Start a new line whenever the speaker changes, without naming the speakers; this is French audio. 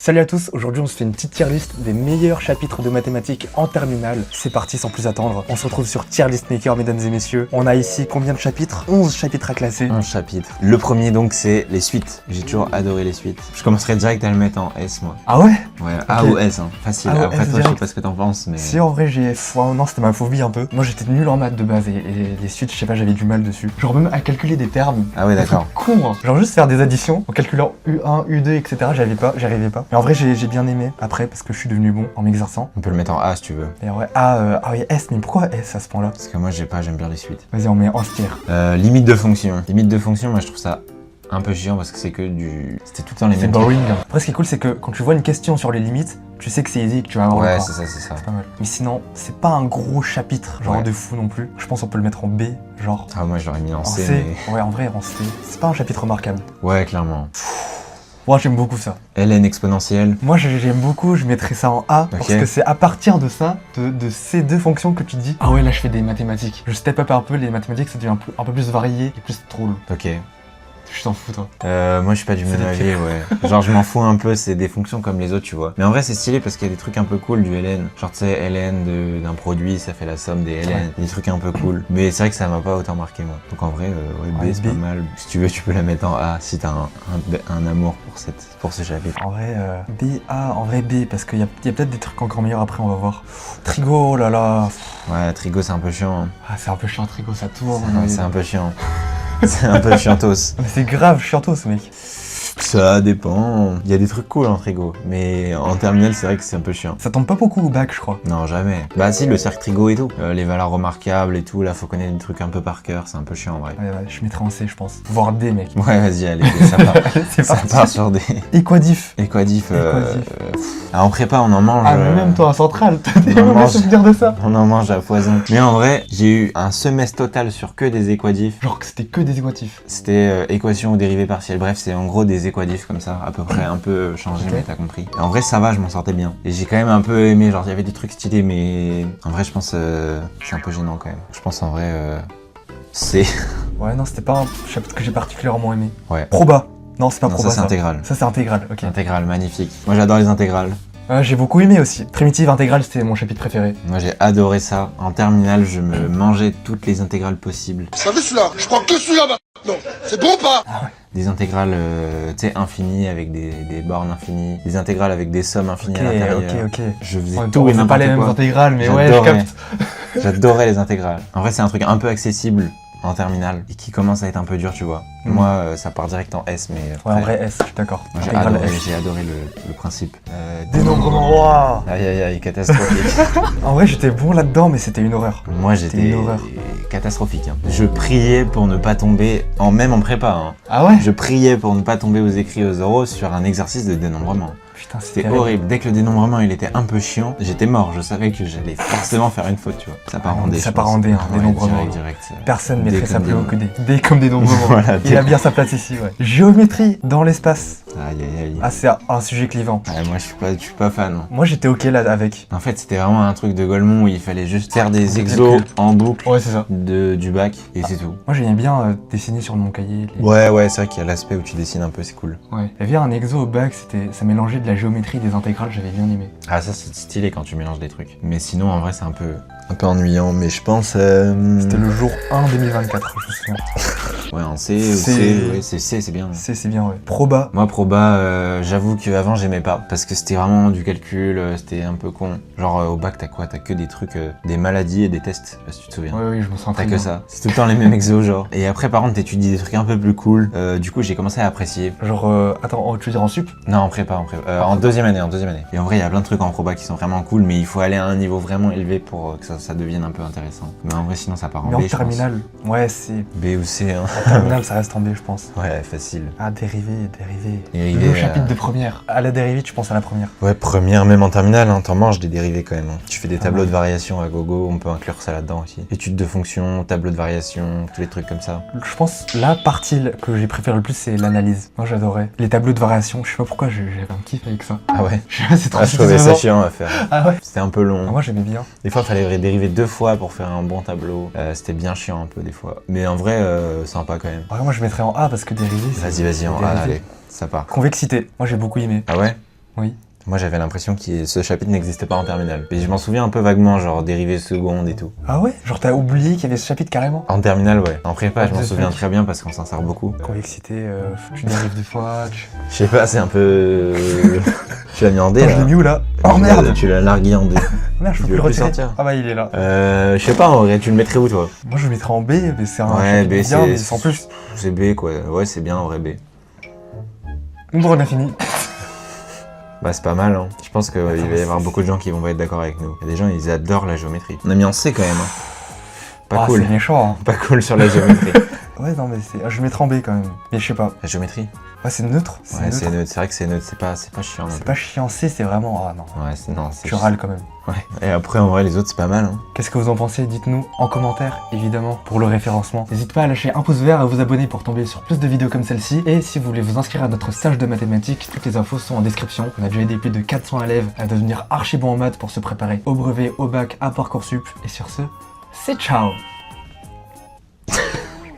Salut à tous, aujourd'hui on se fait une petite tier list des meilleurs chapitres de mathématiques en terminale. C'est parti sans plus attendre, on se retrouve sur Tier List Maker mesdames et messieurs. On a ici combien de chapitres? 11 chapitres à classer.
11 chapitres. Le premier donc c'est les suites. J'ai toujours adoré les suites. Je commencerai direct à le mettre en S moi.
Ah ouais?
Ouais, A ou S, hein. Facile.
Ah ouais,
après
S
toi je sais
direct.
pas ce que t'en penses mais...
Si en vrai j'ai... non c'était ma phobie un peu. Moi j'étais nul en maths de base et les suites je sais pas j'avais du mal dessus. Genre même à calculer des termes.
Ah ouais d'accord.
Con hein. Genre juste faire des additions en calculant U1, U2 etc. J'arrivais pas. Mais en vrai j'ai bien aimé après parce que je suis devenu bon en m'exerçant.
On peut le mettre en A si tu veux.
Et ouais, ah oui S, mais pourquoi S à ce point là?
Parce que moi j'aime bien les suites.
Vas-y on met en tier.
Limite de fonction. Limite de fonction, moi je trouve ça un peu chiant parce que c'est que du... C'était tout le temps les
C'est
mêmes
boring. Après, ce qui est cool, c'est que quand tu vois une question sur les limites, tu sais que c'est easy, que tu vas avoir le
Ouais
temps.
c'est ça.
C'est pas mal. Mais sinon, c'est pas un gros chapitre, genre
Ouais.
de fou non plus. Je pense qu'on peut le mettre en B, genre.
Ah moi je l'aurais mis en
En
C,
C.
mais...
Ouais, en vrai, en C. C'est pas un chapitre remarquable.
Ouais clairement.
Moi, j'aime beaucoup ça.
ln exponentielle.
Moi, j'aime beaucoup, je mettrais ça en A, parce
Ok.
que c'est à partir de ça, de ces deux fonctions que tu te dis, ah ouais, là, je fais des mathématiques. Je step up un peu, les mathématiques, ça devient un peu plus varié et plus drôle.
Ok.
Je t'en fous, toi.
Moi je suis pas du même
des
avis, ouais. Genre je m'en fous un peu, c'est des fonctions comme les autres, tu vois. Mais en vrai c'est stylé parce qu'il y a des trucs un peu cool du ln. Genre tu sais, ln d'un produit, ça fait la somme des ln.
Ouais.
Des trucs un peu cool. Mais c'est vrai que ça m'a pas autant marqué moi. Donc en vrai, ouais, B
Ouais,
c'est
B.
pas mal. Si tu veux, tu peux la mettre en A si t'as un amour pour ce chapitre.
En vrai, B, A, en vrai B, parce qu'il y a peut-être des trucs encore meilleurs après, on va voir. Trigo, oh là là.
Ouais, Trigo c'est un peu chiant. Hein.
Ah, c'est un peu chiant, Trigo, ça tourne.
C'est un peu chiant. C'est un peu chiantos.
Mais c'est grave chiantos, ce mec.
Ça dépend. Il y a des trucs cool en Trigo. Mais en terminale, c'est vrai que c'est un peu chiant.
Ça tombe pas beaucoup au bac, je crois.
Non, jamais. Bah si, le cercle Trigo et tout. Les valeurs remarquables et tout, là, faut connaître des trucs un peu par cœur, c'est un peu chiant en vrai.
Ouais, je mettrais en C, je pense. Voire D, mec.
Ouais, vas-y, allez, ça part.
C'est
Ça
parti.
part sur des...
Equadif.
Équadif,
Équadif.
Ah, en prépa, on en mange...
Ah, mais même toi, en centrale, t'as des
on
mauvais
mange.
souvenirs de ça.
On en mange à foison. Mais en vrai, j'ai eu un semestre total sur que des équadifs.
Genre que c'était que des équatifs.
C'était équation ou dérivée partielle. Bref, c'est en gros des équadifs comme ça, à peu près un peu changé,
Ok.
mais t'as compris. Et en vrai, ça va, je m'en sortais bien. Et j'ai quand même un peu aimé, genre, il y avait des trucs stylés, mais en vrai, je pense c'est un peu gênant quand même. Je pense en vrai, c'est...
Ouais, non, c'était pas un chapitre que j'ai particulièrement aimé.
Ouais.
Proba. Non, c'est pas
Non,
proba,
ça c'est intégral.
Ça, c'est intégral, ok.
Intégrale, magnifique. Moi, j'adore les intégrales.
J'ai beaucoup aimé aussi. Primitive intégrale, c'était mon chapitre préféré.
Moi, j'ai adoré ça. En terminale, je me mangeais toutes les intégrales possibles.
Vous savez celui-là, je crois que celui-là maintenant. C'est bon ou pas?
Des intégrales, tu sais, infinies avec des bornes infinies. Des intégrales avec des sommes infinies
Ok,
à l'intérieur.
ok.
Je faisais
Ouais,
tout
on
et
fait pas les
n'importe
mêmes
quoi.
intégrales, mais ouais, je
J'adorais.
capte.
J'adorais les intégrales. En vrai, c'est un truc un peu accessible en terminale et qui commence à être un peu dur, tu vois.
Mm.
Moi, ça part direct en S, mais...
Ouais, en
après,
vrai, S, je suis d'accord.
moi,
Intégrale S.
j'ai adoré le principe.
Dénombrement, waouh.
Aïe aïe aïe, catastrophique.
En vrai, j'étais bon là-dedans, mais c'était une horreur.
Moi,
C'était
j'étais
une horreur.
catastrophique. Hein. Je priais pour ne pas tomber, même en prépa. Hein.
Ah ouais?
Je priais pour ne pas tomber aux écrits aux euros sur un exercice de dénombrement.
Putain,
C'était
terrible.
horrible. Dès que le dénombrement il était un peu chiant, j'étais mort. Je savais que j'allais forcément faire une faute, tu vois. Ça part en D.
Ça
je
part
pense.
en D, hein,
Ouais,
dénombrement.
Direct.
Personne
D
mettrait ça
comme
plus haut que
dénombrement.
D. D comme dénombrement.
Voilà,
Il a bien sa place ici, ouais. Géométrie dans l'espace.
Aïe aïe aïe.
Ah, c'est un sujet clivant.
Ouais, moi je suis pas fan. Hein.
Moi, j'étais ok là avec.
En fait, c'était vraiment un truc de Golemont où il fallait juste faire des exos en boucle
Ouais, c'est ça.
du bac et c'est tout.
Moi, j'aimais bien dessiner sur mon cahier.
Ouais, c'est vrai qu'il y a l'aspect où tu dessines un peu, c'est cool.
Ouais. Il y avait un exo au bac, ça mélangeait de la géométrie, des intégrales, j'avais bien aimé.
Ah, ça c'est stylé quand tu mélanges des trucs. Mais sinon, en vrai, c'est un peu ennuyant. Mais je pense.
C'était le jour 1 2024, je me souviens.
Ouais, en C ou
C.
C, ouais, c'est bien.
C'est bien, ouais. Proba.
Moi, proba, j'avoue qu'avant j'aimais pas parce que c'était vraiment du calcul, c'était un peu con. Genre au bac, t'as quoi? T'as que des trucs, des maladies et des tests, je sais pas si tu te souviens.
Ouais, oui, je me sens
T'as
très
que
bien.
ça. C'est tout le temps les mêmes exos, genre. Et après, par contre, t'étudies des trucs un peu plus cool. Du coup, j'ai commencé à apprécier.
Genre, attends, tu veux dire en sup?
Non, en prépa. En deuxième année. Et en vrai, il y a plein de trucs en proba qui sont vraiment cool, mais il faut aller à un niveau vraiment élevé pour que ça devienne un peu intéressant. Mais en vrai, sinon, ça part en
Mais
B,
en
je pense.
terminale, ouais, c'est.
B ou C, hein.
En terminale, ça reste en B, je pense.
Ouais, facile.
Ah, dérivé.
Dérivé,
Le chapitre de première. À la dérivée, tu penses à la première.
Ouais, première, même en terminale, hein, t'en manges des dérivés quand même. Hein. Tu fais des tableaux
ouais.
de variation à gogo, on peut inclure ça là-dedans aussi. Études de fonction, tableau de variation, tous les trucs comme ça.
Je pense la partie que j'ai préférée le plus, c'est l'analyse. Moi, j'adorais. Les tableaux de variation, je sais pas pourquoi, j'avais un kiff avec ça.
Ah ouais?
Je sais pas, c'est trop
Je trouvais ça
satisfaisant.
chiant à faire.
Ah ouais?
C'était un peu long.
Ah, moi, j'aimais bien.
Des fois, il fallait dériver 2 fois pour faire un bon tableau. C'était bien chiant un peu des fois. Mais en vrai, sympa quand même.
Ouais, moi, je mettrais en A parce que dérivé, c'est.
Vas-y, en A,
dérivé.
allez, ça part.
Convexité. Moi, j'ai beaucoup aimé.
Ah ouais?
Oui.
Moi, j'avais l'impression que ce chapitre n'existait pas en terminale. Et je m'en souviens un peu vaguement, genre dérivée seconde et tout.
Ah ouais? Genre t'as oublié qu'il y avait ce chapitre carrément?
En terminale, ouais. En prépa, je m'en
the
souviens
fuck.
très bien parce qu'on s'en sert beaucoup.
Convexité, tu dérives des fois,
Je sais pas, c'est un peu... Tu l'as mis en D,
Attends, je
là.
l'ai mis où là? Oh merde!
Tu l'as largué en D.
Merde, je peux
Tu
plus
veux
le
plus
retirer.
sortir
Ah bah il est là.
Je sais pas, en vrai, tu le mettrais où, toi?
Moi je le mettrais en B, mais c'est un
Ouais,
chapitre
B,
bien, mais
c'est...
sans plus.
C'est B, quoi. Ouais, c'est bien, en vrai, B.
Bon, on a fini.
Bah, c'est pas mal, hein. Je pense qu'il va y avoir beaucoup de gens qui vont pas être d'accord avec nous. Il y a des gens, ils adorent la géométrie. On a mis en C, quand même, hein. Pas
Ah,
cool.
c'est méchant.
Pas cool sur la géométrie.
Ouais, non, mais c'est. Je le mettrais en B quand même. Mais je sais pas.
La géométrie?
Ouais, c'est neutre.
Ouais, c'est neutre. C'est vrai que c'est neutre. C'est pas chiant. non
C'est
plus.
pas chiant, C, c'est vraiment. Ah non.
Ouais, non, c'est...
Tu râles quand même.
Ouais. Et après, en vrai, les autres, c'est pas mal, hein.
Qu'est-ce que vous en pensez? Dites-nous en commentaire, évidemment, pour le référencement. N'hésitez pas à lâcher un pouce vert, à vous abonner pour tomber sur plus de vidéos comme celle-ci. Et si vous voulez vous inscrire à notre stage de mathématiques, toutes les infos sont en description. On a déjà aidé plus de 400 élèves à devenir archi bons en maths pour se préparer au brevet, au bac, à Parcoursup. Et sur ce, c'est ciao!